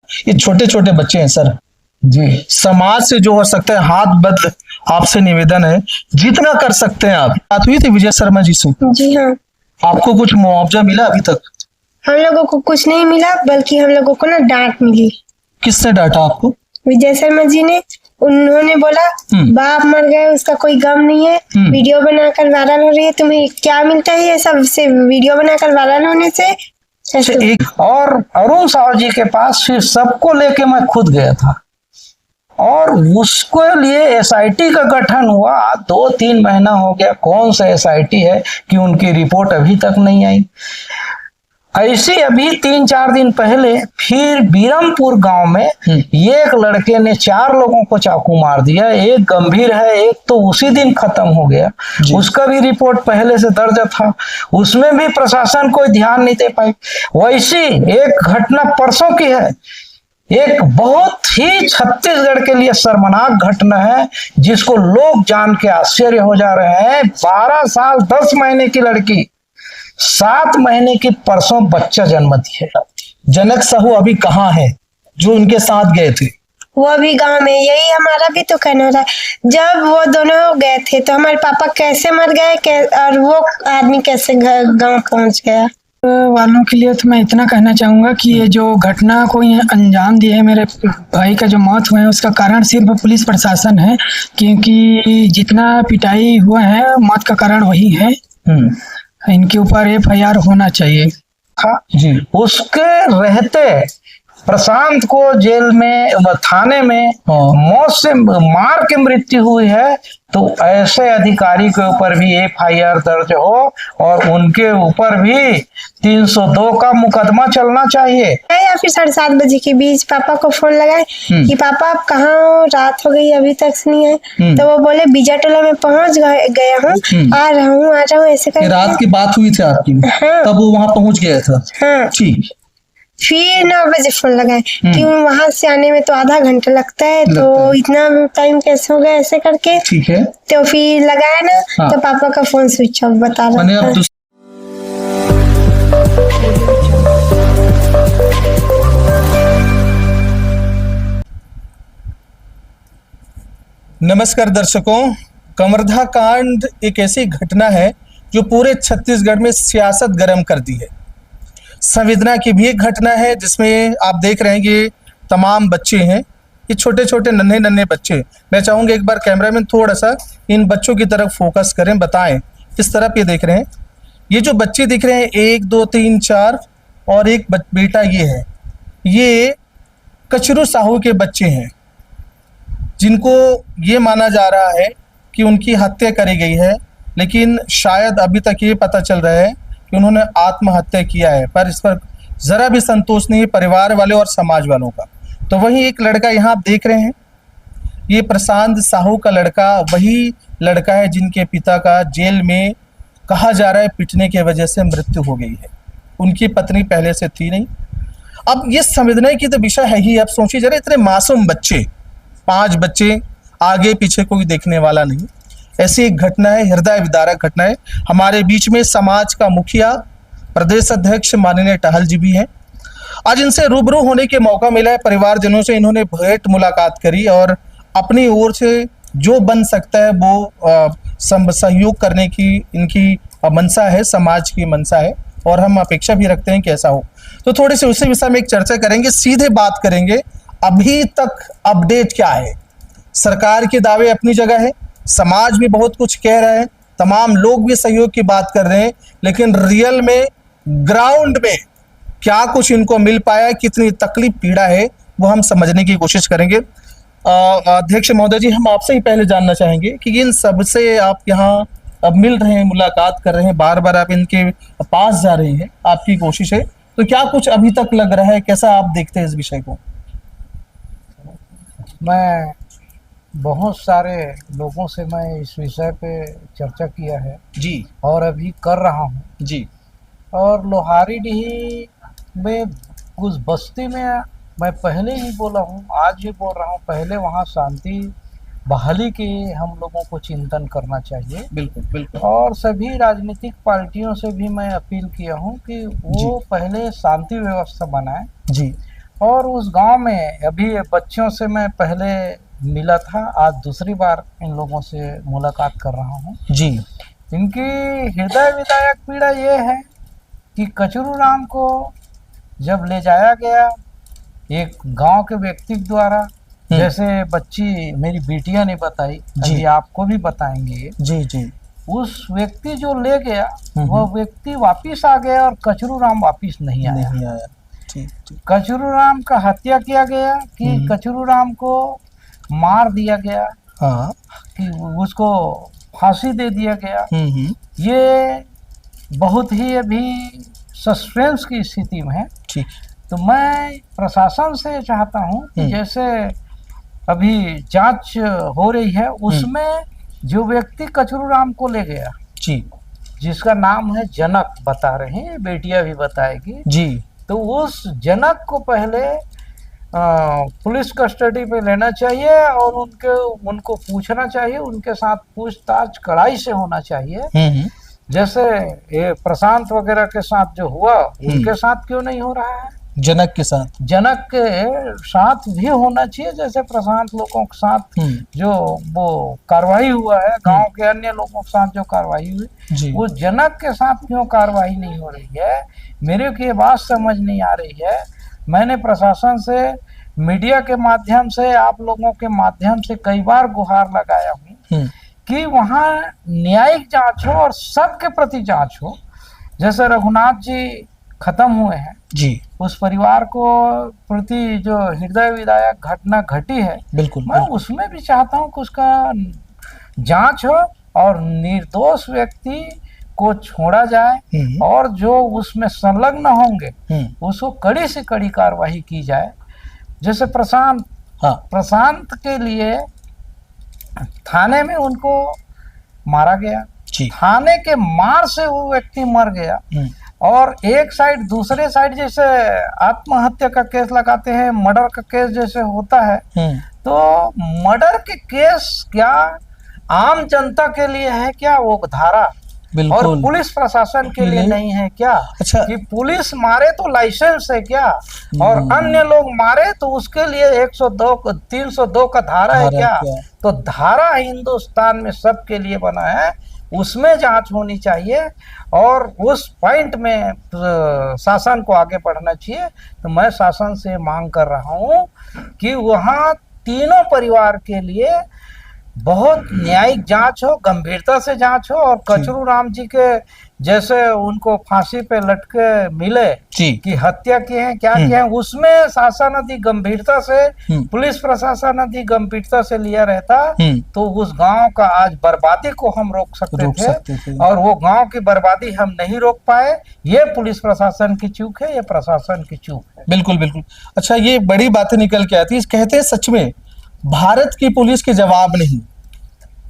ये छोटे छोटे बच्चे हैं सर जी। समाज से जो हो सकता है हाथ बद आपसे निवेदन है, जितना कर सकते हैं आप। बात हुई थी विजय शर्मा जी से? जी हाँ। आपको कुछ मुआवजा मिला अभी तक? हम लोगों को कुछ नहीं मिला, बल्कि हम लोगों को ना डांट मिली। किसने डांटा आपको? विजय शर्मा जी ने। उन्होंने बोला बाप मर गए, उसका कोई गम नहीं है, वीडियो बनाकर वायरल हो रही है, तुम्हें क्या मिलता है ये सब से वीडियो बनाकर वायरल होने से? एक और अरुण साहू जी के पास फिर सबको लेके मैं खुद गया था, और उसको लिए एसआईटी का गठन हुआ। 2-3 महीना हो गया, कौन सा एसआईटी है कि उनकी रिपोर्ट अभी तक नहीं आई। ऐसे अभी 3-4 दिन पहले फिर बीरमपुर गांव में एक लड़के ने 4 लोगों को चाकू मार दिया। एक गंभीर है, एक तो उसी दिन खत्म हो गया। उसका भी रिपोर्ट पहले से दर्ज था, उसमें भी प्रशासन कोई ध्यान नहीं दे पाई। वैसी एक घटना परसों की है, एक बहुत ही छत्तीसगढ़ के लिए शर्मनाक घटना है, जिसको लोग जान के आश्चर्य हो जा रहे हैं। 12 साल 10 महीने की लड़की 7 महीने की परसों बच्चा जन्म दिया। जनक साहू अभी कहाँ है जो उनके साथ गए थे? वो अभी गांव में। यही हमारा भी तो कहना था, जब वो दोनों गए थे तो हमारे पापा कैसे मर गए और वो आदमी कैसे गांव पहुंच गया। वालों के लिए तो मैं इतना कहना चाहूँगा कि ये जो घटना को ये अंजाम दिए, मेरे भाई का जो मौत हुआ है, उसका कारण सिर्फ पुलिस प्रशासन है, क्योंकि जितना पिटाई हुआ है मौत का कारण वही है। इनके ऊपर एफआईआर होना चाहिए। हाँ जी। उसके रहते प्रशांत को जेल में, थाने में मौत से मार के मृत्यु हुई है, तो ऐसे अधिकारी के ऊपर भी एफआईआर दर्ज हो और उनके ऊपर भी 302 का मुकदमा चलना चाहिए। या फिर 7:30 बजे के बीच पापा को फोन लगाए कि पापा आप कहाँ हो, रात हो गई अभी तक नहीं है। तो वो बोले बीजाटोला में पहुंच गया हूँ, आ रहा हूँ ऐसे करके। रात की बात हुई थी आपकी? हाँ। तब वो वहां पहुंच गया था? हाँ। ठीक। फिर 9 बजे फोन लगाए कि वहां से आने में तो आधा घंटा लगता है, तो इतना टाइम कैसे हो गया ऐसे करके। ठीक है। तो फिर लगाया ना। हाँ। तो पापा का फोन स्विच ऑफ बता रहा था। नमस्कार दर्शकों, कवर्धा कांड एक ऐसी घटना है जो पूरे छत्तीसगढ़ में सियासत गर्म कर दी है। संवेदना की भी एक घटना है, जिसमें आप देख रहे हैं कि तमाम बच्चे हैं, ये छोटे छोटे नन्हे नन्हे बच्चे। मैं चाहूँगा एक बार कैमरामैन थोड़ा सा इन बच्चों की तरफ फोकस करें, बताएं किस तरफ ये देख रहे हैं। ये जो बच्चे दिख रहे हैं 1 2 3 4 और एक बेटा ये है, ये कचरू साहू के बच्चे हैं, जिनको ये माना जा रहा है कि उनकी हत्या करी गई है, लेकिन शायद अभी तक ये पता चल रहा है कि उन्होंने आत्महत्या किया है। पर इस पर जरा भी संतोष नहीं है परिवार वाले और समाज वालों का। तो वहीं एक लड़का यहाँ आप देख रहे हैं, ये प्रशांत साहू का लड़का वही लड़का है जिनके पिता का जेल में कहा जा रहा है पिटने की वजह से मृत्यु हो गई है। उनकी पत्नी पहले से थी नहीं। अब ये संवेदना की तो विषय है ही। अब सोचिए जरा, इतने मासूम बच्चे, 5 बच्चे, आगे पीछे कोई देखने वाला नहीं। ऐसी एक घटना है, हृदय विदारक घटना है। हमारे बीच में समाज का मुखिया, प्रदेश अध्यक्ष माननीय टहल जी भी हैं। आज इनसे रूबरू होने के मौका मिला है, परिवारजनों से इन्होंने भेंट मुलाकात करी और अपनी ओर से जो बन सकता है वो सहयोग करने की इनकी मंशा है, समाज की मंशा है, और हम अपेक्षा भी रखते हैं कि ऐसा हो। तो थोड़े से उसी विषय में एक चर्चा करेंगे, सीधे बात करेंगे। अभी तक अपडेट क्या है? सरकार के दावे अपनी जगह है, समाज भी बहुत कुछ कह रहा है, तमाम लोग भी सहयोग की बात कर रहे हैं, लेकिन रियल में ग्राउंड में क्या कुछ इनको मिल पाया, कितनी तकलीफ पीड़ा है, वो हम समझने की कोशिश करेंगे। अध्यक्ष महोदय जी, हम आपसे ही पहले जानना चाहेंगे कि इन सबसे आप यहाँ अब मिल रहे हैं, मुलाकात कर रहे हैं, बार बार आप इनके पास जा रहे हैं, आपकी कोशिश है, तो क्या कुछ अभी तक लग रहा है, कैसा आप देखते हैं इस विषय को? मैं बहुत सारे लोगों से मैं इस विषय पे चर्चा किया है जी, और अभी कर रहा हूँ जी। और लोहारीडीह में उस बस्ती में मैं पहले ही बोला हूँ, आज भी बोल रहा हूँ, पहले वहाँ शांति बहाली के हम लोगों को चिंतन करना चाहिए। बिल्कुल बिल्कुल। और सभी राजनीतिक पार्टियों से भी मैं अपील किया हूँ कि वो पहले शांति व्यवस्था बनाए जी। और उस गांव में अभी ये बच्चों से मैं पहले मिला था, आज दूसरी बार इन लोगों से मुलाकात कर रहा हूँ। जी। इनकी हृदय विदायक पीड़ा ये है कि कचरू राम को जब ले जाया गया एक गांव के व्यक्ति द्वारा, जैसे बच्ची मेरी बेटियां ने बताई, अभी आपको भी बताएंगे। जी जी। उस व्यक्ति जो ले गया वो व्यक्ति वापिस आ गया और कचरू राम वापिस नहीं आया। ठीक ठीक। कचरू राम का हत्या किया गया कि कचरू राम को मार दिया गया, हाँ, कि उसको फांसी दे दिया गया। ये बहुत ही अभी सस्पेंस की स्थिति में है। ठीक। तो मैं प्रशासन से चाहता हूँ कि जैसे अभी जांच हो रही है उसमें जो व्यक्ति कचरू राम को ले गया जी, जिसका नाम है जनक, बता रहे हैं, बेटियां भी बताएगी जी, तो उस जनक को पहले पुलिस कस्टडी पे लेना चाहिए और उनको पूछना चाहिए, उनके साथ पूछताछ कड़ाई से होना चाहिए। जैसे ये प्रशांत वगैरह के साथ जो हुआ उनके साथ क्यों नहीं हो रहा है? जनक के साथ, जनक के साथ भी होना चाहिए, जैसे प्रशांत लोगों के साथ जो वो कार्रवाई हुआ है, गांव के अन्य लोगों के साथ जो कार्रवाई हुई, वो जनक के साथ क्यों कार्रवाई नहीं हो रही है? मेरे को ये बात समझ नहीं आ रही है। मैंने प्रशासन से, मीडिया के माध्यम से, आप लोगों के माध्यम से कई बार गुहार लगाया हूँ कि वहाँ न्यायिक जांच हो और सबके प्रति जांच हो। जैसे रघुनाथ जी खत्म हुए हैं जी, उस परिवार को प्रति जो हृदय विदायक घटना घटी है, बिल्कुल, मैं उसमें भी चाहता हूँ कि उसका जांच हो और निर्दोष व्यक्ति को छोड़ा जाए और जो उसमें संलग्न होंगे उसको कड़ी से कड़ी कार्रवाई की जाए। जैसे प्रशांत, हाँ, प्रशांत के लिए थाने में उनको मारा गया, थाने के मार से वो व्यक्ति मर गया और एक साइड, दूसरे साइड जैसे आत्महत्या का केस लगाते हैं, मर्डर का केस जैसे होता है, तो मर्डर के केस क्या आम जनता के लिए है क्या वो धारा? और पुलिस प्रशासन के लिए नहीं है क्या? अच्छा, कि पुलिस मारे तो लाइसेंस है क्या? और अन्य लोग मारे तो उसके लिए 102 302 का धारा है क्या? तो धारा हिंदुस्तान में सबके लिए बना है, उसमें जांच होनी चाहिए और उस पॉइंट में शासन को आगे बढ़ना चाहिए। तो मैं शासन से मांग कर रहा हूँ कि वहाँ तीनों परिवार के लिए बहुत न्यायिक जांच हो, गंभीरता से जांच हो और कचरू राम जी के जैसे उनको फांसी पे लटके मिले कि हत्या किए हैं, क्या किए हैं, उसमें शासन यदि गंभीरता से, पुलिस प्रशासन यदि गंभीरता से लिया रहता तो उस गांव का आज बर्बादी को हम रोक सकते थे और वो गांव की बर्बादी हम नहीं रोक पाए। ये पुलिस प्रशासन की चूक है, ये प्रशासन की चूक है। बिल्कुल बिल्कुल। अच्छा, ये बड़ी बातें निकल के आती है। कहते हैं सच में भारत की पुलिस के जवाब नहीं,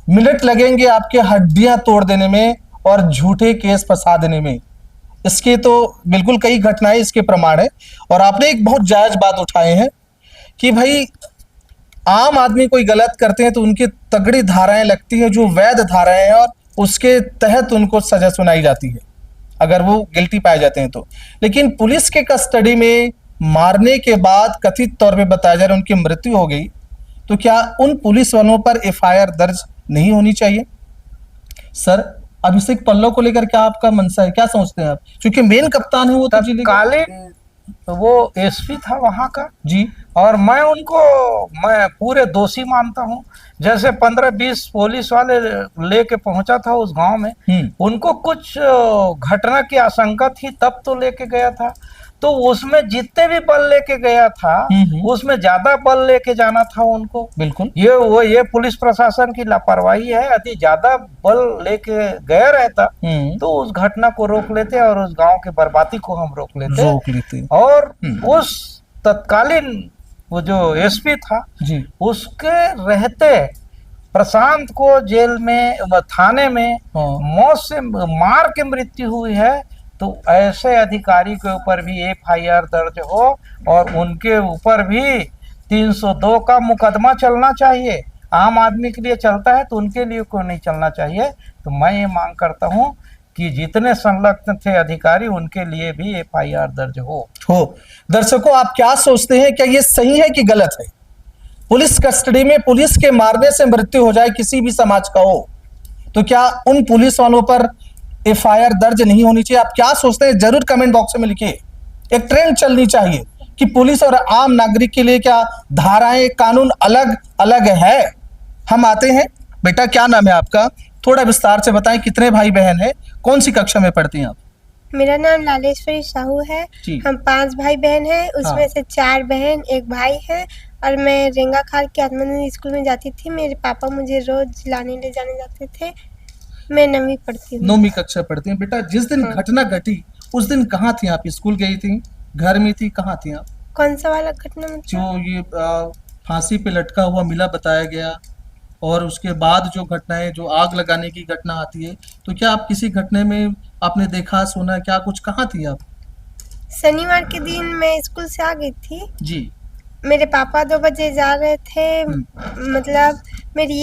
मिनट लगेंगे आपके हड्डियां तोड़ देने में और झूठे केस फंसा देने में। इसके तो बिल्कुल कई घटनाएं इसके प्रमाण है। और आपने एक बहुत जायज बात उठाए हैं कि भाई आम आदमी कोई गलत करते हैं तो उनकी तगड़ी धाराएं लगती है, जो वैध धाराएं हैं, और उसके तहत उनको सजा सुनाई जाती है अगर वो गिल्टी पाए जाते हैं तो। लेकिन पुलिस के कस्टडी में मारने के बाद कथित तौर पे बताया जा रहा है उनकी मृत्यु हो गई, तो क्या उन पुलिस वालों पर एफआईआर दर्ज नहीं होनी चाहिए? सर, अभिषेक पल्लव को लेकर क्या आपका मनसा है, क्या सोचते हैं आप? क्योंकि मेन कप्तान है वो तो तत्कालीन वो एसपी था वहां का जी, और मैं पूरे दोषी मानता हूं। जैसे 15-20 पुलिस वाले लेके पहुंचा था उस गांव में, उनको कुछ घटना की आशंका थी तब तो लेके गया था, तो उसमें जितने भी बल लेके गया था उसमें ज्यादा बल लेके जाना था उनको। बिल्कुल, ये पुलिस प्रशासन की लापरवाही है। यदि ज्यादा बल लेके गया रहता तो उस घटना को रोक लेते और उस गांव की बर्बादी को हम रोक लेते। और उस तत्कालीन वो जो एसपी था जी, उसके रहते प्रशांत को जेल में, थाने में मौत से मार के मृत्यु हुई है, तो ऐसे अधिकारी के ऊपर भी एफआईआर दर्ज हो और उनके ऊपर भी 302 का मुकदमा चलना चाहिए। आम आदमी के लिए चलता है तो उनके लिए क्यों नहीं चलना चाहिए? तो मैं ये मांग करता हूँ कि जितने संलग्न थे अधिकारी उनके लिए भी एफआईआर दर्ज हो। दर्शकों, आप क्या सोचते हैं, क्या ये सही है कि गलत है? पुलिस कस्टडी में पुलिस के मारने से मृत्यु हो जाए, किसी भी समाज का हो, तो क्या उन पुलिस वालों पर एफआईआर दर्ज नहीं होनी चाहिए? आप क्या सोचते हैं, जरूर कमेंट बॉक्स में लिखिए। एक ट्रेंड चलनी चाहिए कि पुलिस और आम नागरिक के लिए क्या धाराएं, कानून अलग अलग है। हम आते हैं, बेटा क्या नाम है आपका, थोड़ा विस्तार से बताएं, कितने भाई बहन हैं, कौन सी कक्षा में पढ़ती हैं आप? मेरा नाम लालेश्वरी साहू है। जी। हम 5 भाई बहन हैं, उसमें हाँ। से 4 बहन 1 भाई है। और मैं रेंगा खाल के आत्मानंद स्कूल में जाती थी। मेरे पापा मुझे रोज लाने ले जाने जाते थे। मैं 9वीं पढ़ती हूँ। 9वीं कक्षा पढ़ती हैं। बेटा जिस दिन घटना घटी उस दिन कहाँ थी आप? स्कूल गई थी, घर में थी, कहाँ थी आप? कौन सा वाला घटना मतलब? जो ये फांसी पे लटका हुआ मिला बताया गया, और उसके बाद जो घटनाएं, जो आग लगाने की घटना आती है, तो क्या आप किसी घटने में आपने देखा, सुना, क्या कुछ, कहाँ थी आप? शनिवार के दिन मैं स्कूल से आ गई थी। जी। मेरे पापा 2 बजे जा रहे थे। मतलब मेरी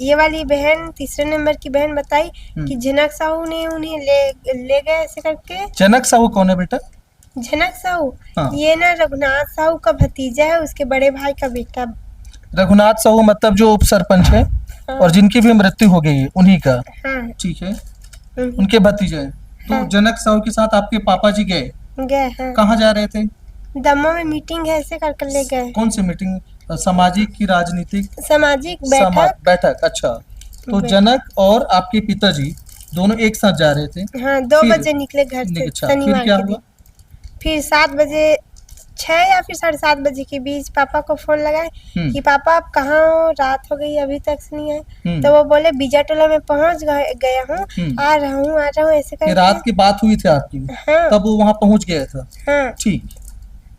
ये वाली बहन, तीसरे नंबर की बहन बताई कि जनक साहू ने उन्हें ले गए ऐसे करके। जनक साहू कौन है बेटा? जनक साहू हाँ। ये ना रघुनाथ साहू का भतीजा है, उसके बड़े भाई का बेटा। रघुनाथ साहू मतलब जो उप सरपंच है और जिनकी भी मृत्यु हो गई है, उन्हीं का? हाँ। ठीक है, उनके भतीजे हैं। तो हाँ। जनक साहू के साथ आपके पापा जी गए? हाँ। कहाँ जा रहे थे? दमों में मीटिंग है ऐसे करके ले गए। कौन सी मीटिंग? सामाजिक की, राजनीतिक? सामाजिक बैठक। बैठक, अच्छा। तो जनक और आपके पिताजी दोनों एक साथ जा रहे थे? हाँ, 2 फिर- बजे निकले घर से अच्छा, शनिवार फिर क्या के हुआ? दिन। फिर 7 बजे, 6 या फिर 7:30 बजे के बीच पापा को फोन लगाए कि पापा आप कहाँ हो, रात हो गई अभी तक से नहीं आए। तो वो बोले बीजा टोला में पहुंच गया हूँ, आ रहा हूँ ऐसे ये करके। रात की बात हुई थी आपकी? हाँ। तब वो वहां पहुंच गया था? हाँ। ठीक।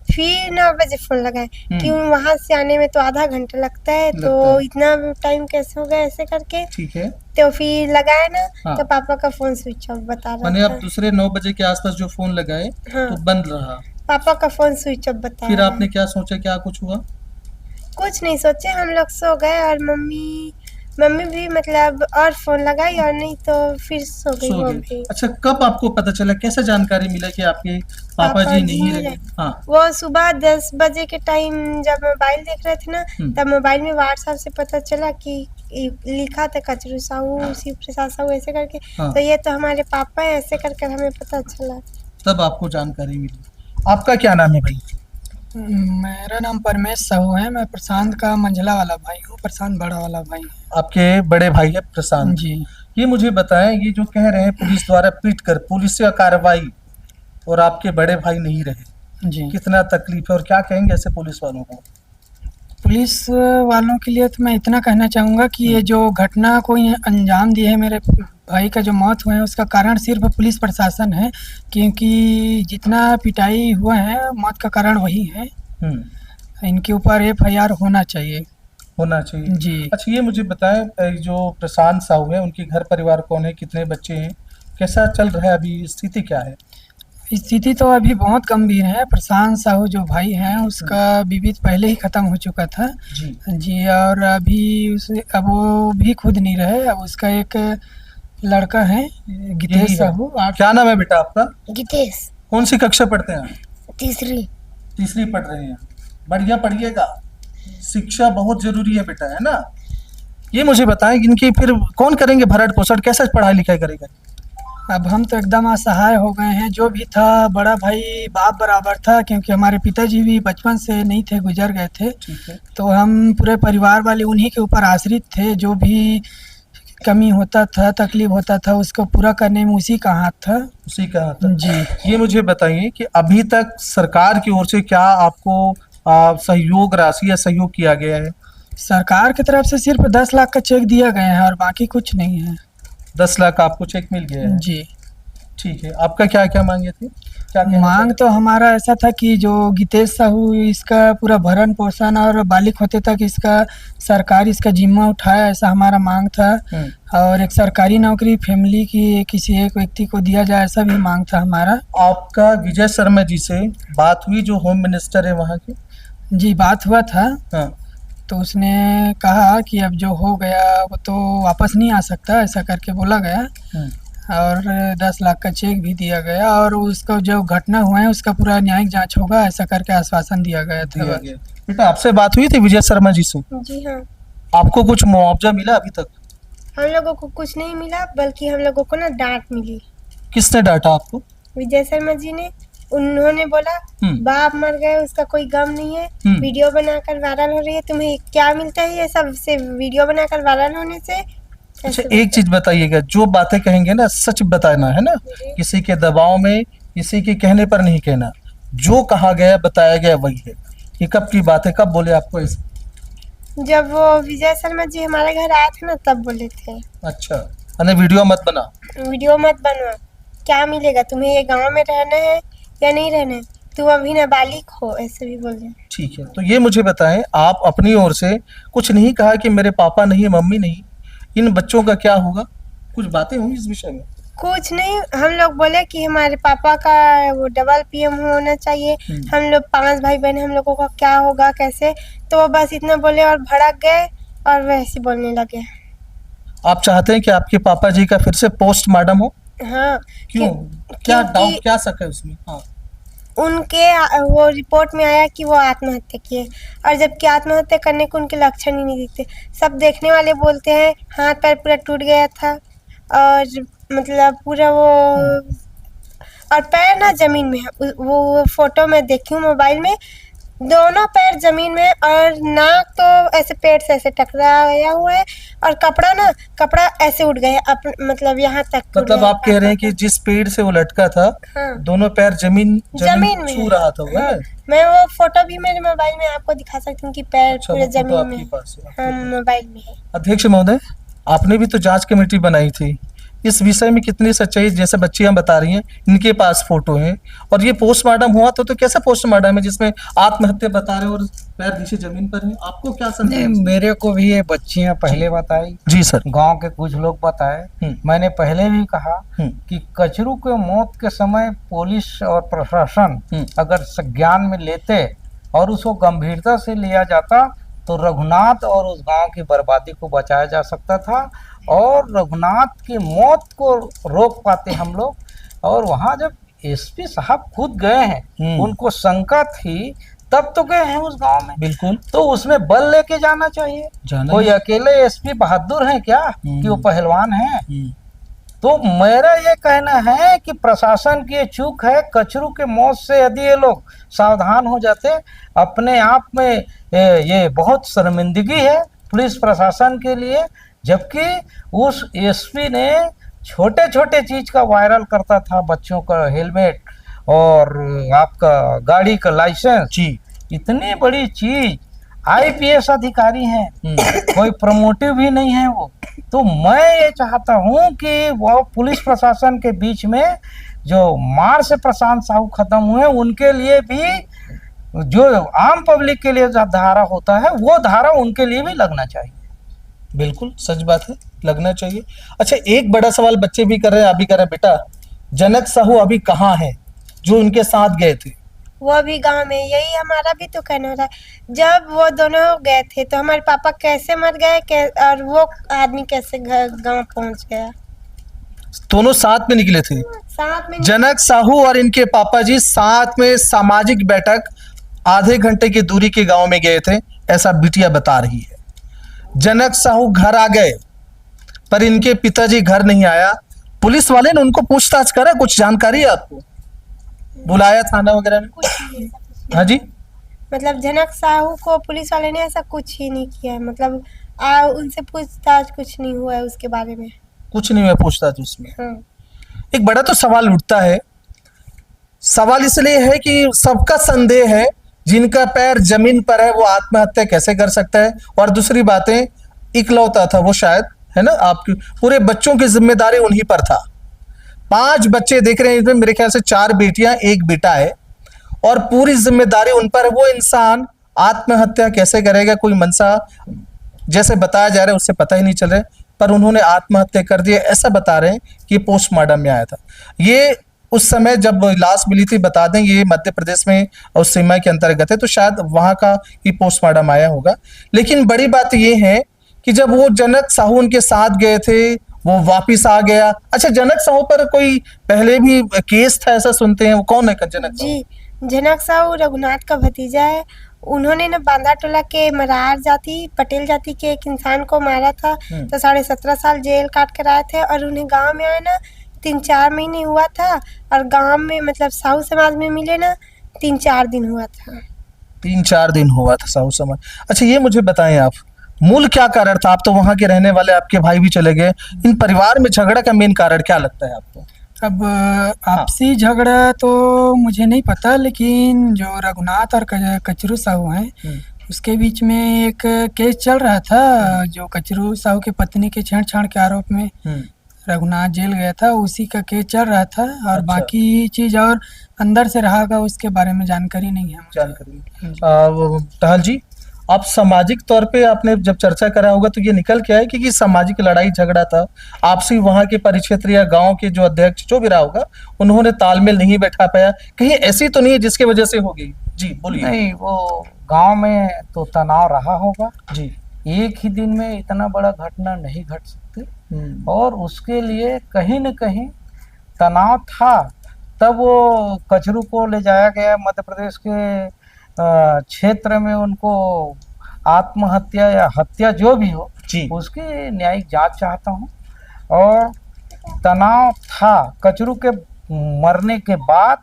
फिर 9 बजे फोन लगाए कि वहां से आने में तो आधा घंटा लगता है, तो इतना टाइम कैसे हो गया ऐसे करके। ठीक है। तो फिर लगाए ना। हाँ। तो पापा का फोन स्विच ऑफ बता मैंने रहा अब था। दूसरे 9 बजे के आसपास जो फोन लगाए हाँ। तो बंद रहा। पापा का फोन स्विच ऑफ बता फिर रहा आपने क्या सोचा, क्या कुछ हुआ? कुछ नहीं सोचे, हम लोग सो गए। और मम्मी भी मतलब और फोन लगाई और नहीं तो फिर सो गई सो वो गए। भी। अच्छा, कब आपको पता चला, कैसे जानकारी मिला कि आपके पापा जी नहीं रहे? हाँ। वो सुबह 10 बजे के टाइम जब मोबाइल देख रहे थे ना, तब मोबाइल में व्हाट्सएप से पता चला कि लिखा था कचरू साहू, शिव प्रसाद साहू ऐसे करके। हाँ। तो ये तो हमारे पापा है ऐसे करके हमें पता चला। तब आपको जानकारी मिली। आपका क्या नाम है भाई? मेरा नाम परमेश साहू है। मैं प्रशांत का मंझला वाला भाई हूँ, प्रशांत बड़ा वाला भाई हूँ। आपके बड़े भाई है प्रशांत जी। ये मुझे बताएं, ये जो कह रहे हैं पुलिस द्वारा पीट कर पुलिस का कार्रवाई और आपके बड़े भाई नहीं रहे, जी। कितना तकलीफ है और क्या कहेंगे ऐसे पुलिस वालों को? पुलिस वालों के लिए तो मैं इतना कहना चाहूँगा कि ये जो घटना को अंजाम दी है, मेरे भाई का जो मौत हुआ है, उसका कारण सिर्फ पुलिस प्रशासन है। क्योंकि जितना पिटाई हुआ है, मौत का कारण वही है। इनके ऊपर एफआईआर होना चाहिए। जी। अच्छा, ये मुझे बताएं, जो प्रशांत साहू है उनके घर परिवार कौन है, कितने बच्चे हैं, कैसा चल रहा है अभी, स्थिति क्या है? स्थिति तो अभी बहुत गंभीर है। प्रशांत साहू जो भाई हैं, उसका विविध पहले ही खत्म हो चुका था। जी। और अभी अब वो भी खुद नहीं रहे। अब उसका एक लड़का है, गितेश साहू। क्या नाम है बेटा आपका? गितेश। कौन सी कक्षा पढ़ते हैं? तीसरी पढ़ रहे हैं। बढ़िया पढ़िएगा, शिक्षा बहुत जरूरी है बेटा, है ना? ये मुझे बताएं, इनकी फिर कौन करेंगे भरण पोषण, कैसे पढ़ाई लिखाई करेगा? अब हम तो एकदम असहाय हो गए हैं। जो भी था बड़ा भाई बाप बराबर था, क्योंकि हमारे पिताजी भी बचपन से नहीं थे, गुजर गए थे। तो हम पूरे परिवार वाले उन्हीं के ऊपर आश्रित थे। जो भी कमी होता था, तकलीफ होता था, उसको पूरा करने में उसी का हाथ था। जी। ये मुझे बताइए कि अभी तक सरकार की ओर से क्या आपको सहयोग राशि या सहयोग किया गया है? सरकार की तरफ से सिर्फ 10 लाख का चेक दिया गया है और बाकी कुछ नहीं है। 10 लाख आपको चेक मिल गया है? जी। ठीक है। आपका क्या क्या मांगे थे? मांग तो हमारा ऐसा था कि जो गितेश साहू, इसका पूरा भरण पोषण और बालिक होते तक इसका सरकार इसका जिम्मा उठाया, ऐसा हमारा मांग था। और एक सरकारी नौकरी फैमिली की किसी एक व्यक्ति को दिया जाए, ऐसा भी मांग था हमारा। आपका विजय शर्मा जी से बात हुई, जो होम मिनिस्टर है वहाँ के? जी, बात हुआ था। हाँ। तो उसने कहा कि अब जो हो गया वो तो वापस नहीं आ सकता, ऐसा करके बोला गया। और 10 लाख का चेक भी दिया गया और उसका जो घटना हुआ है उसका पूरा न्यायिक जांच होगा ऐसा करके आश्वासन दिया गया था। दिया गया। बेटा आपसे बात हुई थी विजय शर्मा जी से, जी हाँ। आपको कुछ मुआवजा मिला अभी तक? हम लोगों को कुछ नहीं मिला, बल्कि हम लोगों को ना डांट मिली। किसने डांटा आपको? विजय शर्मा जी ने। उन्होंने बोला बाप मर गए, उसका कोई गम नहीं है, वीडियो बनाकर वायरल हो रही है, तुम्हें क्या मिलता है ये सब से वीडियो बनाकर वायरल होने से। अच्छा एक चीज बताइएगा, जो बातें कहेंगे ना सच बताना है ना, किसी के दबाव में किसी के कहने पर नहीं कहना, जो कहा गया बताया गया वही है। ये कब की बात है, कब बोले आपको ऐसे? जब वो विजय शर्मा जी हमारे घर आए थे ना तब बोले थे। अच्छा, अरे वीडियो मत बना, वीडियो मत बनवा, क्या मिलेगा तुम्हें, ये गांव में रहना है या नहीं रहना है, तुम अभी नाबालिग हो, ऐसे भी बोले। ठीक है, तो ये मुझे बताएं, आप अपनी ओर से कुछ नहीं कहा कि मेरे पापा नहीं मम्मी नहीं, इन बच्चों का क्या होगा? कुछ बातें हुई इस विषय में? कुछ नहीं, हम लोग बोले कि हमारे पापा का वो डबल पीएम होना चाहिए, हम लोग 5 भाई बहन, हम लोगों का क्या होगा कैसे, तो वो बस इतना बोले और भड़क गए और वैसे बोलने लगे। आप चाहते हैं कि आपके पापा जी का फिर से पोस्टमार्टम हो? हाँ। क्यों? क्या डाउट, क्या शक है उसमें? हाँ, उनके वो रिपोर्ट में आया कि वो आत्महत्या किए, और जबकि आत्महत्या करने को उनके लक्षण ही नहीं दिखते। सब देखने वाले बोलते हैं हाथ पैर पूरा टूट गया था, और मतलब पूरा वो, और पैर ना जमीन में है। वो फोटो में देखी हूँ मोबाइल में, दोनों पैर जमीन में, और नाक तो ऐसे पेट से ऐसे टकराया हुआ है, और कपड़ा ऐसे उठ गया, मतलब यहाँ तक। मतलब आप कह रहे हैं कि जिस पेड़ से वो लटका था, हाँ, दोनों पैर जमीन में छू रहा था वो? हाँ, मैं वो फोटो भी मेरे मोबाइल में आपको दिखा सकती हूँ कि पैर पूरे जमीन में। हाँ, मोबाइल में है। अध्यक्ष महोदय, आपने भी तो जांच कमेटी बनाई थी, इस विषय में कितनी सच्चाई? जैसे बच्चियां बता रही हैं इनके पास फोटो है, और ये पोस्टमार्टम हुआ तो कैसा पोस्टमार्टम है जिसमें आत्महत्या बता रहे और पैर नीचे जमीन पर है? आपको क्या संदेह? मेरे को भी ये बच्चियां पहले बताई। जी सर। गांव के कुछ लोग बताए। मैंने पहले भी कहा कि कचरू के मौत के समय पुलिस और प्रशासन अगर संज्ञान में लेते और उसको गंभीरता से लिया जाता तो रघुनाथ और उस गांव की बर्बादी को बचाया जा सकता था, और रघुनाथ की मौत को रोक पाते हम लोग। और वहां जब एसपी साहब खुद गए हैं, उनको शंका थी तब तो गए हैं उस गांव में। बिल्कुल, तो उसमें बल लेके जाना चाहिए। कोई अकेले एसपी बहादुर हैं क्या कि वो पहलवान हैं? तो मेरा ये कहना है कि प्रशासन की ये चूक है। कचरू के मौत से यदि ये लोग सावधान हो जाते, अपने आप में ये बहुत शर्मिंदगी है पुलिस प्रशासन के लिए। जबकि उस एसपी ने छोटे छोटे चीज का वायरल करता था, बच्चों का हेलमेट और आपका गाड़ी का लाइसेंस, जी, इतनी बड़ी चीज। आईपीएस अधिकारी हैं, कोई प्रमोटिव भी नहीं है वो। तो मैं ये चाहता हूँ कि वो पुलिस प्रशासन के बीच में जो मार से प्रशांत साहू खत्म हुए, उनके लिए भी जो आम पब्लिक के लिए जो धारा होता है वो धारा उनके लिए भी लगना चाहिए। बिल्कुल सच बात है, लगना चाहिए। अच्छा, एक बड़ा सवाल बच्चे भी कर रहे हैं, आप भी कर रहे हैं, बेटा जनक साहू अभी कहाँ है जो उनके साथ गए थे? वो अभी गांव में। यही हमारा भी तो कहना था, जब वो दोनों गए थे तो हमारे पापा कैसे मर गए और वो आदमी कैसे गांव पहुंच गया? दोनों साथ में निकले थे, साथ में। जनक साहू और इनके पापा जी साथ में सामाजिक बैठक आधे घंटे की दूरी के गांव में गए थे, ऐसा बिटिया बता रही है। जनक साहू घर आ गए पर इनके पिताजी घर नहीं आया। पुलिस वाले ने उनको पूछताछ करा, कुछ जानकारी है आपको? बुलाया थाना वगैरह में? हाँ जी, मतलब जनक साहू को पुलिस वाले ने ऐसा कुछ ही नहीं किया है, मतलब उनसे पूछताछ कुछ नहीं हुआ है उसके बारे में, कुछ नहीं हुआ पूछताछ उसमें। हाँ। एक बड़ा तो सवाल उठता है, सवाल इसलिए है कि सबका संदेह है जिनका पैर जमीन पर है वो आत्महत्या कैसे कर सकता है, और दूसरी बातें इकलौता था वो शायद, है ना, आपकी पूरे बच्चों की जिम्मेदारी उन्हीं पर था। 5 बच्चे देख रहे हैं, इसमें मेरे ख्याल से 4 बेटियां 1 बेटा है, और पूरी जिम्मेदारी उन पर। वो इंसान आत्महत्या कैसे करेगा, कोई मनसा जैसे बताया जा रहा है उससे पता ही नहीं चल रहा है, पर उन्होंने आत्महत्या कर दी ऐसा बता रहे हैं कि पोस्टमार्टम में आया था। ये उस समय जब लाश मिली थी, बता दें ये मध्य प्रदेश में और सीमा के अंतर्गत है, तो शायद वहां का ही पोस्टमार्टम आया होगा। लेकिन बड़ी बात ये है कि जब वो जनक साहू उनके साथ गए थे वो वापिस आ गया। अच्छा, जनक साहू पर कोई पहले भी केस था ऐसा सुनते हैं, वो कौन है जनक साहू? जी, जनक साहू रघुनाथ का भतीजा है। उन्होंने ना बांदा टोला के मरार जाति पटेल जाति के एक इंसान को मारा था, तो 17.5 साल जेल काट कर आए थे। और उन्हें गांव में आए ना 3-4 महीने हुआ था, और गांव में मतलब साहू समाज में मिले ना 3-4 दिन हुआ था। 3-4 दिन हुआ था साहू समाज। अच्छा, ये मुझे बताएं आप, मूल क्या कारण था? आप तो वहां के रहने वाले, आपके भाई भी चले गए, इन परिवार में झगड़ा का मेन कारण क्या लगता है आपको? अब आपसी झगड़ा तो मुझे नहीं पता, लेकिन जो रघुनाथ और कचरू साहू हैं उसके बीच में एक केस चल रहा था, जो कचरू साहू की पत्नी के छेड़छाड़ के आरोप में रघुनाथ जेल गया था, उसी का केस चल रहा था। और अच्छा। बाकी चीज और अंदर से रहा का उसके बारे में जानकारी नहीं है मुझे। जानकारी टहल जी, आप सामाजिक तौर पे आपने जब चर्चा करा होगा तो ये निकल के आया कि सामाजिक लड़ाई झगड़ा था आपसी, वहां के परिक्षेत्र या गांव के जो अध्यक्ष जो भी रहा होगा उन्होंने तालमेल नहीं बैठा पाया, कहीं ऐसी तो नहीं है जिसकी वजह से होगी? जी बोलिए। नहीं, वो गांव में तो तनाव रहा होगा जी। एक ही दिन में इतना बड़ा घटना नहीं घट सकती, और उसके लिए कहीं न कहीं तनाव था। तब वो कचरू को ले जाया गया मध्य प्रदेश के क्षेत्र में, उनको आत्महत्या या हत्या जो भी हो जी। उसकी न्यायिक जांच चाहता हूँ। और तनाव था कचरू के मरने के बाद,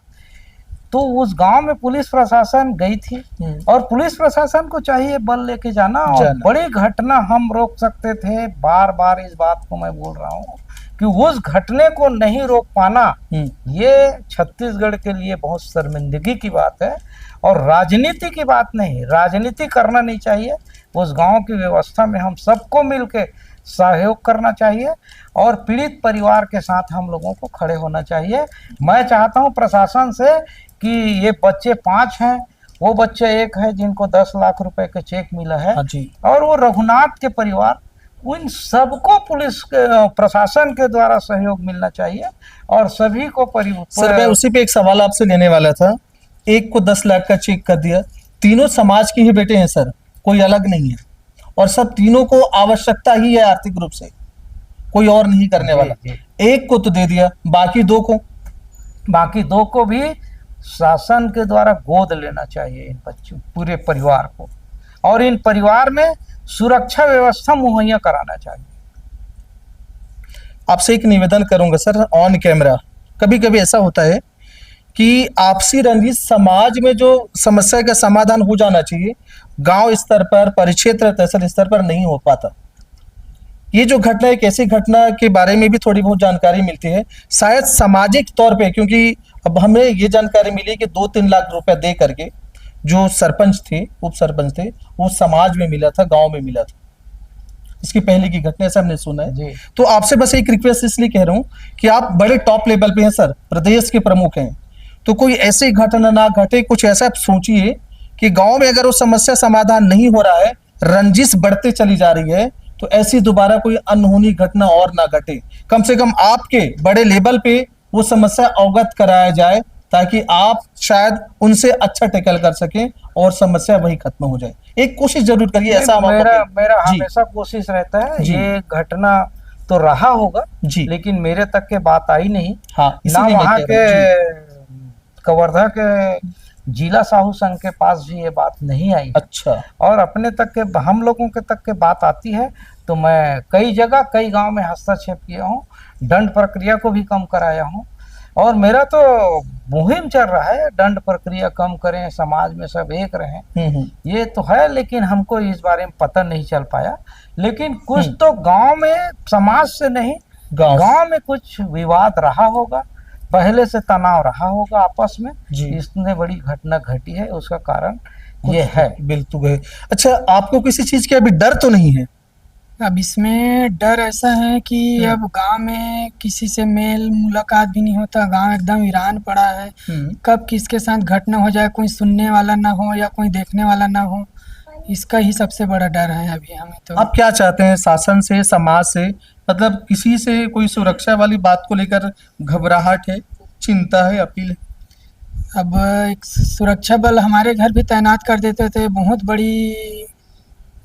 तो उस गांव में पुलिस प्रशासन गई थी, और पुलिस प्रशासन को चाहिए बल लेके जाना, और बड़ी घटना हम रोक सकते थे। बार बार इस बात को मैं बोल रहा हूँ कि उस घटने को नहीं रोक पाना ये छत्तीसगढ़ के लिए बहुत शर्मिंदगी की बात है, और राजनीति की बात नहीं। राजनीति करना नहीं चाहिए, उस गांव की व्यवस्था में हम सबको मिलके सहयोग करना चाहिए, और पीड़ित परिवार के साथ हम लोगों को खड़े होना चाहिए। मैं चाहता हूं प्रशासन से कि ये बच्चे 5 हैं, वो बच्चे 1 है जिनको 10 लाख रुपए का चेक मिला है, और वो रघुनाथ के परिवार, उन सबको पुलिस के प्रशासन के द्वारा सहयोग मिलना चाहिए, और सभी को सर, मैं उसी पे एक सवाल आपसे लेने वाला था। एक को 10 लाख का चेक कर दिया, तीनों समाज के ही बेटे हैं सर, कोई अलग नहीं है, और सब तीनों को आवश्यकता ही है आर्थिक रूप से, कोई और नहीं करने वाला। एक को तो दे दिया, बाकी 2 को भी शासन के द्वारा गोद लेना चाहिए, इन बच्चों पूरे परिवार को, और इन परिवार में सुरक्षा व्यवस्था मुहैया कराना चाहिए। आपसे एक निवेदन करूंगा सर, ऑन कैमरा, कभी कभी ऐसा होता है कि आपसी रंजिश समाज में जो समस्या का समाधान हो जाना चाहिए, गांव स्तर पर, परिक्षेत्र तहसील स्तर पर नहीं हो पाता। ये जो घटना, एक ऐसी घटना के बारे में भी थोड़ी बहुत जानकारी मिलती है, शायद सामाजिक तौर पे, क्योंकि अब हमें ये जानकारी मिली कि 2-3 लाख रुपया दे करके जो सरपंच थे, उप सरपंच थे, वो समाज में मिला था, गांव में मिला था। इसकी पहले की घटना से हमने सुना है। तो आपसे बस एक रिक्वेस्ट इसलिए कह रहा हूं कि आप बड़े टॉप लेवल पे हैं सर, प्रदेश के प्रमुख हैं, तो कोई ऐसी घटना ना घटे, कुछ ऐसा आप सोचिए कि गांव में अगर वो समस्या समाधान नहीं हो रहा है, रंजिश बढ़ते चली जा रही है, तो ऐसी दोबारा कोई अनहोनी घटना और ना घटे। कम से कम आपके बड़े लेवल पे वो समस्या अवगत कराया जाए, ताकि आप शायद उनसे अच्छा टैकल कर सकें और समस्या वही खत्म हो जाए। एक कोशिश जरूर करिए ऐसा। मेरा हमेशा कोशिश रहता है, ये घटना तो रहा होगा जी, लेकिन मेरे तक के बात आई नहीं। हाँ, ना वहाँ के कवर्धा के जिला साहू संघ के पास भी ये बात नहीं आई। अच्छा। और अपने तक के, हम लोगों के तक के बात आती है, तो मैं कई जगह कई गांव में हस्तक्षेप किया हूँ, दंड प्रक्रिया को भी कम कराया हूँ, और मेरा तो मुहिम चल रहा है, दंड प्रक्रिया कम करें, समाज में सब एक रहें, ये तो है। लेकिन हमको इस बारे में पता नहीं चल पाया, लेकिन कुछ तो गांव में समाज से नहीं, गांव में कुछ विवाद रहा होगा, पहले से तनाव रहा होगा आपस में, इसने बड़ी घटना घटी है, उसका कारण ये है। बिल्कुल है। अच्छा, आपको किसी चीज का अभी डर तो नहीं है? अब इसमें डर ऐसा है कि अब गांव में किसी से मेल मुलाकात भी नहीं होता, गांव एकदम वीरान पड़ा है। कब किसके साथ घटना हो जाए, कोई सुनने वाला ना हो या कोई देखने वाला ना हो, इसका ही सबसे बड़ा डर है अभी हमें। तो आप क्या चाहते हैं शासन से, समाज से? मतलब किसी से कोई सुरक्षा वाली बात को लेकर घबराहट है, चिंता है, अपील है? अब एक सुरक्षा बल हमारे घर भी तैनात कर देते थे, बहुत बड़ी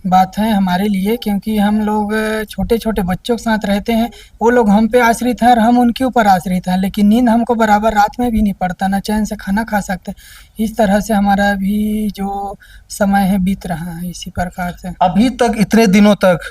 बात है हमारे लिए, क्योंकि हम लोग छोटे छोटे बच्चों के साथ रहते हैं। वो लोग हम पे आश्रित हैं और हम उनके ऊपर आश्रित हैं, लेकिन नींद हमको बराबर रात में भी नहीं पड़ता, ना चैन से खाना खा सकते। इस तरह से हमारा भी जो समय है बीत रहा है इसी प्रकार से। अभी तक इतने दिनों तक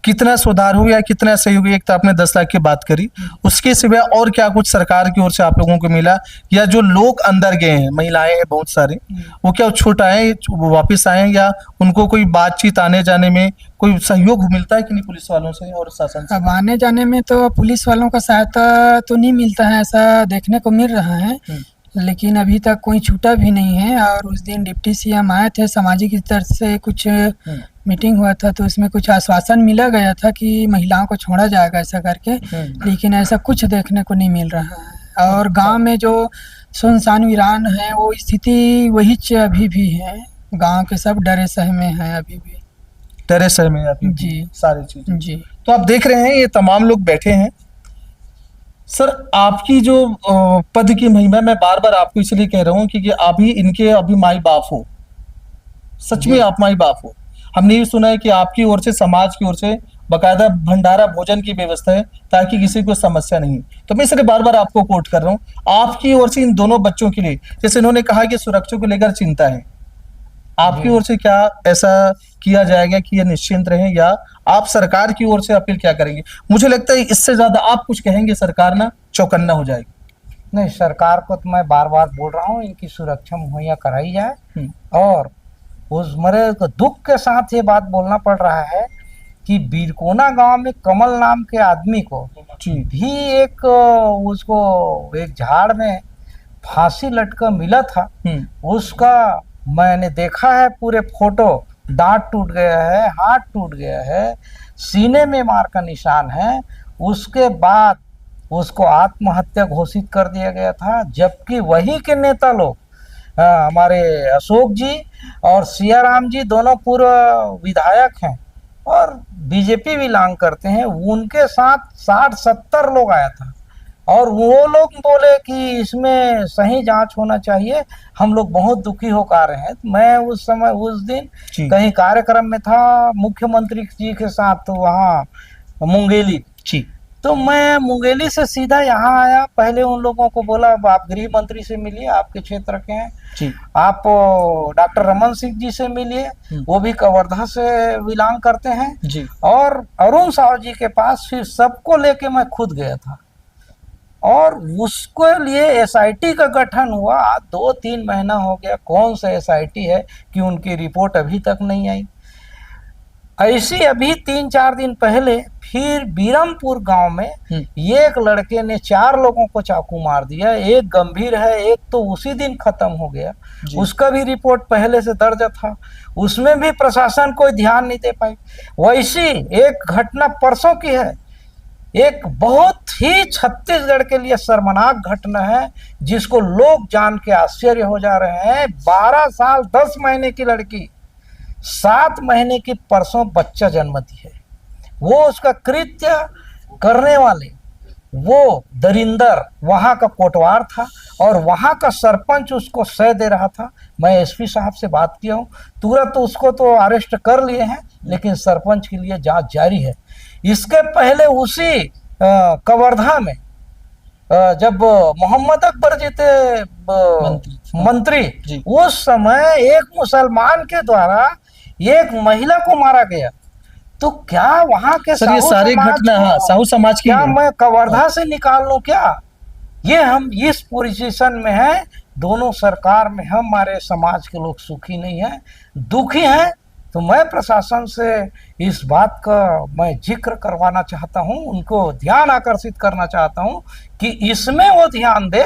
कितना सुधार हुआ या कितना सहयोग हुआ? एक तो आपने 10 लाख की बात करी, उसके सिवा और क्या कुछ सरकार की ओर से आप लोगों को मिला, या जो लोग अंदर गए हैं, महिलाएं हैं बहुत सारे, वो क्या छूट आए, वो वापस आए, या उनको कोई बातचीत आने जाने में कोई सहयोग मिलता है कि नहीं पुलिस वालों से और शासन से? अब आने जाने में तो पुलिस वालों का सहायता तो नहीं मिलता है, ऐसा देखने को मिल रहा है, लेकिन अभी तक कोई छूटा भी नहीं है। और उस दिन डिप्टी सीएम आए थे, सामाजिक स्तर से कुछ मीटिंग हुआ था, तो उसमें कुछ आश्वासन मिला गया था कि महिलाओं को छोड़ा जाएगा ऐसा करके, लेकिन ऐसा कुछ देखने को नहीं मिल रहा है। और गांव में जो सुनसान वीरान है वो स्थिति वही अभी भी है, गांव के सब डरे सहमे हैं अभी भी। टेरेस में अभी जी सारी चीजें। जी तो आप देख रहे हैं ये तमाम लोग बैठे हैं। सर, आपकी जो पद की महिमा, मैं बार बार आपको इसलिए कह रहा हूँ क्योंकि अभी इनके अभी माई बाप हो, सच में आप माई बाप हो। हमने ये सुना है कि आपकी ओर से, समाज की ओर से बकायदा भंडारा भोजन की व्यवस्था है ताकि किसी को समस्या नहीं। तो मैं इसलिए बार बार आपको कोट कर रहा हूँ, आपकी ओर से इन दोनों बच्चों के लिए, जैसे इन्होंने कहा कि सुरक्षा को लेकर चिंता है, आपकी ओर से क्या ऐसा किया जाएगा कि ये निश्चिंत रहें, या आप सरकार की ओर से अपील क्या करेंगे? मुझे लगता है इससे ज्यादा आप कुछ कहेंगे सरकार ना चौकन्ना हो जाएगी। नहीं, सरकार को तो मैं बार बार बोल रहा हूँ इनकी सुरक्षा मुहैया कराई जाए। और उस मरे को दुख के साथ ये बात बोलना पड़ रहा है कि बीरकोना गांव में कमल नाम के आदमी को भी एक उसको एक झाड़ में फांसी लटका मिला था। उसका मैंने देखा है पूरे फोटो, दांत टूट गया है, हाथ टूट गया है, सीने में मार का निशान है। उसके बाद उसको आत्महत्या घोषित कर दिया गया था, जबकि वही के नेता लोग हमारे अशोक जी और सियाराम जी दोनों पूर्व विधायक हैं और बीजेपी बिलोंग करते हैं, उनके साथ 60-70 लोग आया था और वो लोग बोले कि इसमें सही जांच होना चाहिए। हम लोग बहुत दुखी होकर रहे हैं। मैं उस समय उस दिन कहीं कार्यक्रम में था मुख्यमंत्री जी के साथ, तो वहाँ मुंगेली, तो मैं मुंगेली से सीधा यहाँ आया। पहले उन लोगों को बोला आप गृह मंत्री से मिलिए, आपके क्षेत्र के हैं, आप डॉक्टर रमन सिंह जी से मिलिए, वो भी कवर्धा से बिलोंग करते हैं, और अरुण साहू जी के पास। फिर सबको लेके मैं खुद गया था और उसके लिए एसआईटी का गठन हुआ। 2-3 महीना हो गया, कौन सा एसआईटी है कि उनकी रिपोर्ट अभी तक नहीं आई। ऐसी अभी 3-4 दिन पहले फिर बीरमपुर गांव में एक लड़के ने 4 लोगों को चाकू मार दिया। एक गंभीर है, एक तो उसी दिन खत्म हो गया, उसका भी रिपोर्ट पहले से दर्ज था, उसमें भी प्रशासन कोई ध्यान नहीं दे पाई। वैसी एक घटना परसों की है, एक बहुत ही छत्तीसगढ़ के लिए शर्मनाक घटना है जिसको लोग जान के आश्चर्य हो जा रहे हैं। 12 साल 10 महीने की लड़की 7 महीने की परसों बच्चा जन्मती है। वो उसका कृत्य करने वाले वो दरिंदर वहां का कोटवार था और वहां का सरपंच उसको सह दे रहा था। मैं एसपी साहब से बात किया हूँ, तुरंत तो उसको तो अरेस्ट कर लिए हैं, लेकिन सरपंच के लिए जांच जारी है। इसके पहले उसी कवर्धा में जब मोहम्मद अकबर जी थे मंत्री, उस समय एक मुसलमान के द्वारा एक महिला को मारा गया। तो क्या वहां के सर, ये सारी घटना साहू समाज की, क्या मैं कवर्धा से निकाल लूं क्या? ये हम इस पोजीशन में हैं, दोनों सरकार में हमारे समाज के लोग सुखी नहीं हैं, दुखी हैं। तो मैं प्रशासन से इस बात का मैं जिक्र करवाना चाहता हूं, उनको ध्यान आकर्षित करना चाहता हूं कि इसमें वो ध्यान दे।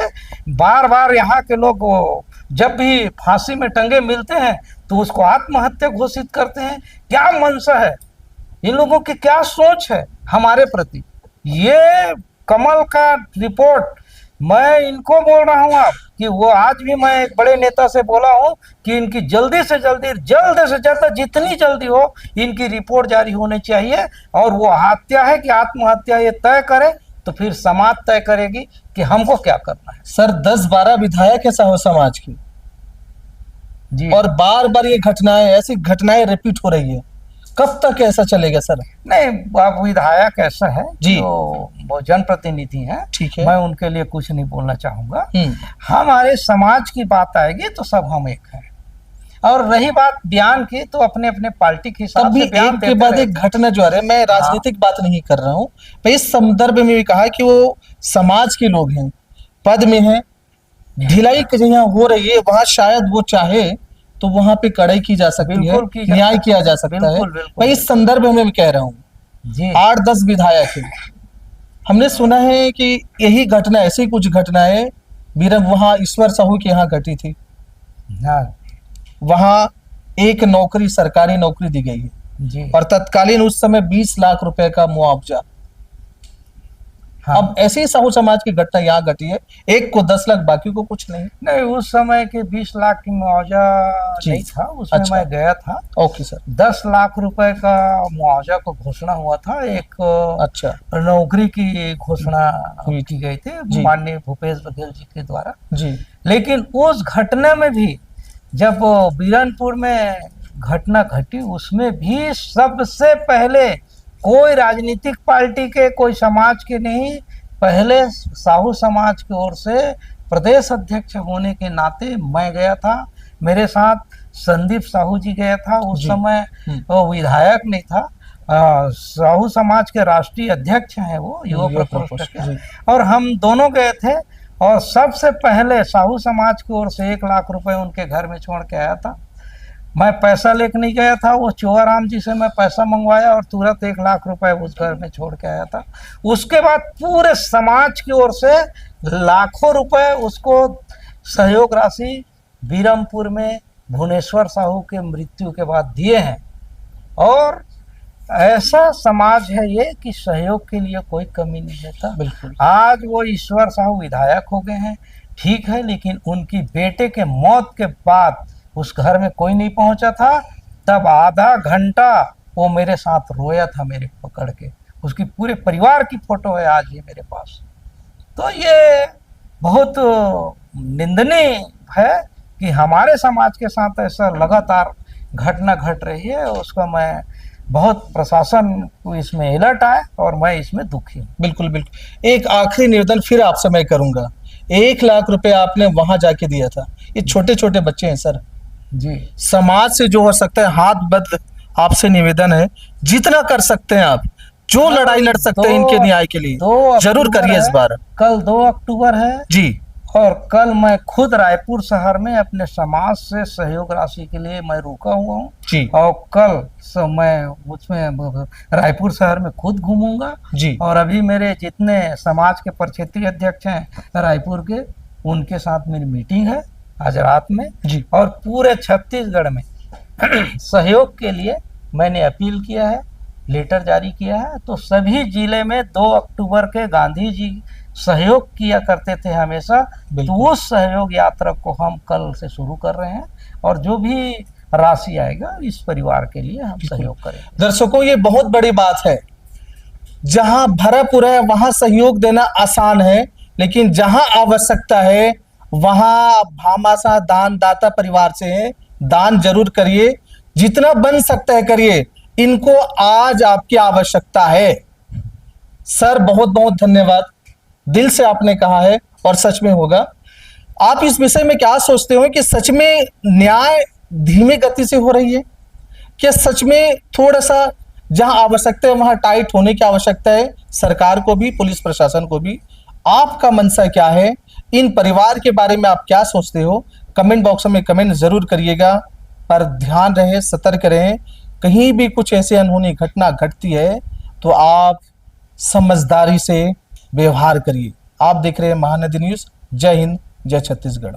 बार बार यहाँ के लोग जब भी फांसी में टंगे मिलते हैं तो उसको आत्महत्या घोषित करते हैं। क्या मंशा है इन लोगों की, क्या सोच है हमारे प्रति? ये कमल का रिपोर्ट मैं इनको बोल रहा हूँ आप कि वो आज भी मैं एक बड़े नेता से बोला हूँ कि इनकी जल्दी से ज्यादा जितनी जल्दी हो इनकी रिपोर्ट जारी होनी चाहिए। और वो हत्या है कि आत्महत्या ये तय करे तो फिर समाज तय करेगी कि हमको क्या करना है। सर, 10-12 विधायक है साहू समाज की जी, और बार बार ये घटनाएं, ऐसी घटनाएं रिपीट हो रही है। कब तक ऐसा चलेगा सर? नहीं, अब विधायक ऐसा है जी। जो वो जनप्रतिनिधि हैं, ठीक है। मैं उनके लिए कुछ नहीं बोलना चाहूंगा। हम्म। हमारे समाज की बात आएगी तो सब हम एक हैं। और रही बात बयान की, तो अपने अपने पार्टी के तब हिसाब भी से बयान एक के देते बाद रहे। एक घटना जो आ रही है, मैं राजनीतिक बात नहीं कर रहा हूँ, मैं इस संदर्भ में भी कहा कि वो समाज के लोग हैं, पद में हैं, ढिलाई जहाँ हो रही है वहां शायद वो चाहे तो वहां पे कड़ाई की जा सकती है, बिल्कुल की जा न्याय सकती किया जा सकता है। बिल्कुल, बिल्कुल। मैं इस संदर्भ में भी कह रहा हूँ, जी 8-10 विधायक हैं, हमने सुना है कि यही घटना, ऐसी कुछ घटनाएं बीरम वहां ईश्वर साहू के यहाँ घटी थी। हाँ वहां एक नौकरी, सरकारी नौकरी दी गई है जी। और तत्कालीन उस समय 20 लाख रुपए का मुआवजा। हाँ। अब ऐसे ही साहू समाज की घटना यहाँ घटी है, एक को 10 लाख, बाकी को कुछ नहीं। नहीं, उस समय के 20 लाख की मुआवजा जी। नहीं था, उसमें अच्छा। मैं गया था। Okay sir. 10 लाख रुपए का मुआवजा को घोषणा हुआ था, एक अच्छा नौकरी की घोषणा हुई की गई जी। थी माननीय भूपेश बघेल जी के द्वारा। जी। लेकिन उस घटना में भी, जब बीरनपुर में घटना घटी, उसमें भी सबसे पहले कोई राजनीतिक पार्टी के, कोई समाज के नहीं, पहले साहू समाज की ओर से प्रदेश अध्यक्ष होने के नाते मैं गया था। मेरे साथ संदीप साहू जी गया था, उस जी। समय वो विधायक नहीं था, साहू समाज के राष्ट्रीय अध्यक्ष हैं वो, युवा प्रकोष्ठ के, जी। और हम दोनों गए थे। और सबसे पहले साहू समाज की ओर से 1 लाख रुपए उनके घर में छोड़ के आया था। मैं पैसा लेके नहीं गया था, वो चौहाराम जी से मैं पैसा मंगवाया और तुरंत 1 लाख रुपए उस घर में छोड़ के आया था। उसके बाद पूरे समाज की ओर से लाखों रुपए उसको सहयोग राशि बीरमपुर में भुवनेश्वर साहू के मृत्यु के बाद दिए हैं। और ऐसा समाज है ये कि सहयोग के लिए कोई कमी नहीं देता। बिल्कुल। आज वो ईश्वर साहू विधायक हो गए हैं, ठीक है, लेकिन उनकी बेटे के मौत के बाद उस घर में कोई नहीं पहुंचा था। तब आधा घंटा वो मेरे साथ रोया था, मेरे पकड़ के। उसकी पूरे परिवार की फोटो है आज ये मेरे पास। तो ये बहुत निंदनीय है कि हमारे समाज के साथ ऐसा लगातार घटना घट रही है। उसका मैं बहुत, प्रशासन को इसमें अलर्ट आए और मैं इसमें दुखी हूँ। बिल्कुल बिल्कुल। एक आखिरी निवेदन फिर आपसे मैं करूंगा, 1 लाख रुपए आपने वहां जाके दिया था, ये छोटे छोटे बच्चे हैं सर, जी समाज से जो हो सकता है हाथ बद, आपसे निवेदन है जितना कर सकते हैं आप, जो लड़ाई लड़ सकते हैं इनके न्याय के लिए, 2 जरूर अक्टूबर करिए इस है, बार। कल 2 अक्टूबर है जी। और कल मैं खुद रायपुर शहर में अपने समाज से सहयोग राशि के लिए मैं रुका हुआ हूँ जी। और कल से मैं उसमें रायपुर शहर में खुद घूमूंगा जी। और अभी मेरे जितने समाज के प्रक्षेत्रीय अध्यक्ष हैं रायपुर के, उनके साथ मेरी मीटिंग है आज रात में जी। और पूरे छत्तीसगढ़ में सहयोग के लिए मैंने अपील किया है, लेटर जारी किया है। तो सभी जिले में 2 अक्टूबर के गांधी जी सहयोग किया करते थे हमेशा, तो उस सहयोग यात्रा को हम कल से शुरू कर रहे हैं और जो भी राशि आएगा इस परिवार के लिए हम सहयोग करेंगे। दर्शकों, ये बहुत बड़ी बात है, जहां भरा पूरा है वहां सहयोग देना आसान है, लेकिन जहां आवश्यकता है वहां भामाशाह दानदाता परिवार से है, दान जरूर करिए, जितना बन सकता है करिए, इनको आज आपकी आवश्यकता है। सर बहुत बहुत धन्यवाद, दिल से आपने कहा है और सच में होगा। आप इस विषय में क्या सोचते हो कि सच में न्याय धीमी गति से हो रही है, क्या सच में थोड़ा सा जहां आवश्यकता है वहां टाइट होने की आवश्यकता है, सरकार को भी, पुलिस प्रशासन को भी? आपका मनसा क्या है, इन परिवार के बारे में आप क्या सोचते हो? कमेंट बॉक्स में कमेंट जरूर करिएगा। पर ध्यान रहे, सतर्क रहें, कहीं भी कुछ ऐसी अनहोनी घटना घटती है तो आप समझदारी से व्यवहार करिए। आप देख रहे हैं महानदी न्यूज। जय हिंद, जय छत्तीसगढ़।